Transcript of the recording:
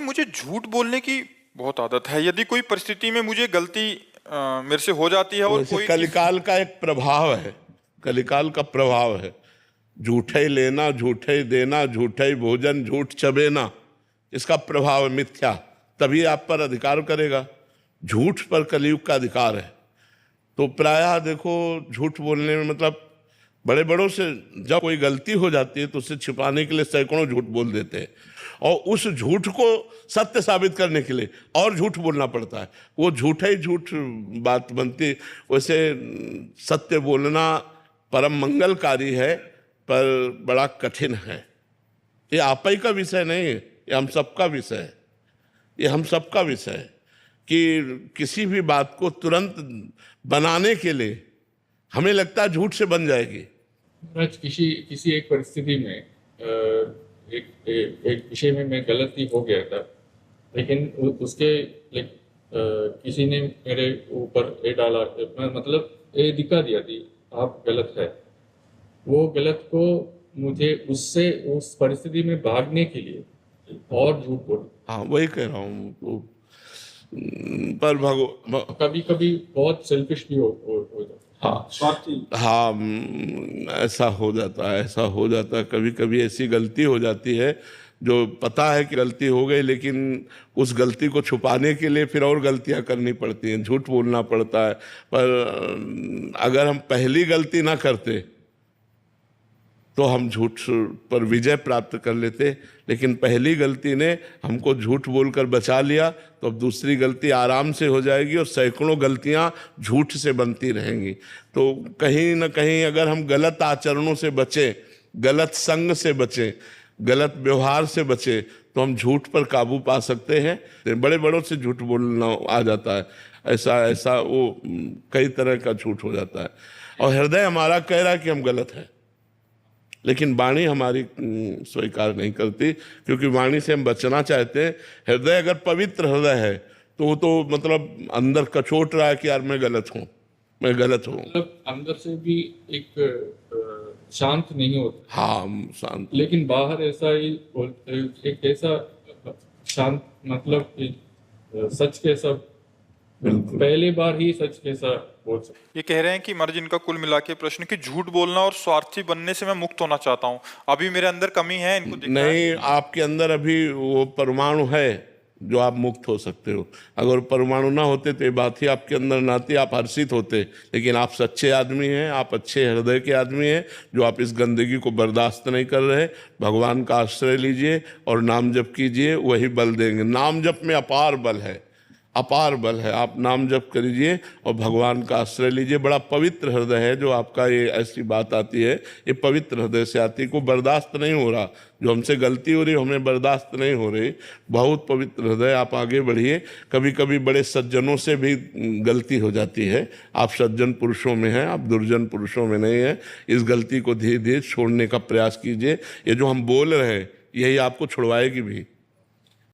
मुझे झूठ बोलने की बहुत आदत है। यदि कोई परिस्थिति में मुझे गलती मेरे से हो जाती है और वैसे कोई कलिकाल का एक प्रभाव है, कलिकाल का प्रभाव है। झूठे ही लेना, झूठे ही देना, झूठे ही भोजन, झूठ चबेना, इसका प्रभाव है मिथ्या। तभी आप पर अधिकार करेगा। झूठ पर कलयुग का अधिकार है। तो प्रायः देखो, झूठ बोलने में मतलब बड़े बड़ों से जब कोई गलती हो जाती है तो उसे छिपाने के लिए सैकड़ों झूठ बोल देते हैं, और उस झूठ को सत्य साबित करने के लिए और झूठ बोलना पड़ता है। वो झूठा ही झूठ बात बनती। वैसे सत्य बोलना परम मंगलकारी है, पर बड़ा कठिन है। ये आप ही का विषय नहीं है, ये हम सबका विषय है। ये हम सबका विषय है कि किसी भी बात को तुरंत बनाने के लिए हमें लगता है झूठ से बन जाएगी। किसी एक परिस्थिति में एक विषय में मैं गलती हो गया था, लेकिन उसके किसी ने मेरे ऊपर ये डाला, मतलब ये दिखा दिया थी आप गलत है। वो गलत को मुझे उससे उस परिस्थिति में भागने के लिए और झूठ बोल। हाँ, वही कह रहा हूँ। तो पर कभी कभी बहुत सेल्फिश भी हो जाता। हाँ, ऐसा हो जाता है, ऐसा हो जाता है। कभी कभी ऐसी गलती हो जाती है जो पता है कि गलती हो गई, लेकिन उस गलती को छुपाने के लिए फिर और गलतियां करनी पड़ती हैं, झूठ बोलना पड़ता है। पर अगर हम पहली गलती ना करते तो हम झूठ पर विजय प्राप्त कर लेते, लेकिन पहली गलती ने हमको झूठ बोलकर बचा लिया, तो अब दूसरी गलती आराम से हो जाएगी और सैकड़ों गलतियां झूठ से बनती रहेंगी। तो कहीं ना कहीं अगर हम गलत आचरणों से बचें, गलत संग से बचें, गलत व्यवहार से बचें, तो हम झूठ पर काबू पा सकते हैं। बड़े बड़ों से झूठ बोलना आ जाता है, ऐसा ऐसा वो कई तरह का झूठ हो जाता है। और हृदय हमारा कह रहा है कि हम गलत हैं, लेकिन वाणी हमारी स्वीकार नहीं करती, क्योंकि वाणी से हम बचना चाहते हैं। हृदय अगर पवित्र हृदय है तो वो तो मतलब अंदर कचोट रहा है कि यार मैं गलत हूँ, मैं गलत हूँ। मतलब अंदर से भी एक शांत नहीं होता। हाँ, शांत। लेकिन बाहर ऐसा ही एक ऐसा शांत, मतलब सच कैसा, पहली बार ही सच कैसा बोल सकते। ये कह रहे हैं कि महाराज इनका कुल मिला के प्रश्न कि झूठ बोलना और स्वार्थी बनने से मैं मुक्त होना चाहता हूँ। अभी मेरे अंदर कमी है, इनको दिख रहा है। नहीं, आपके अंदर अभी वो परमाणु है जो आप मुक्त हो सकते हो। अगर परमाणु ना होते तो ये बात ही आपके अंदर ना आती, आप हर्षित होते। लेकिन आप सच्चे आदमी हैं, आप अच्छे हृदय के आदमी हैं, जो आप इस गंदगी को बर्दाश्त नहीं कर रहे। भगवान का आश्रय लीजिए और नाम जप कीजिए, वही बल देंगे। नाम जप में अपार बल है, अपार बल है। आप नाम जप करिए और भगवान का आश्रय लीजिए। बड़ा पवित्र हृदय है जो आपका, ये ऐसी बात आती है, ये पवित्र हृदय से आती है। को बर्दाश्त नहीं हो रहा, जो हमसे गलती हो रही हमें बर्दाश्त नहीं हो रही। बहुत पवित्र हृदय, आप आगे बढ़िए। कभी कभी बड़े सज्जनों से भी गलती हो जाती है। आप सज्जन पुरुषों में हैं, आप दुर्जन पुरुषों में नहीं हैं। इस गलती को धीरे धीरे छोड़ने का प्रयास कीजिए। ये जो हम बोल रहे हैं यही आपको छुड़वाएगी भी।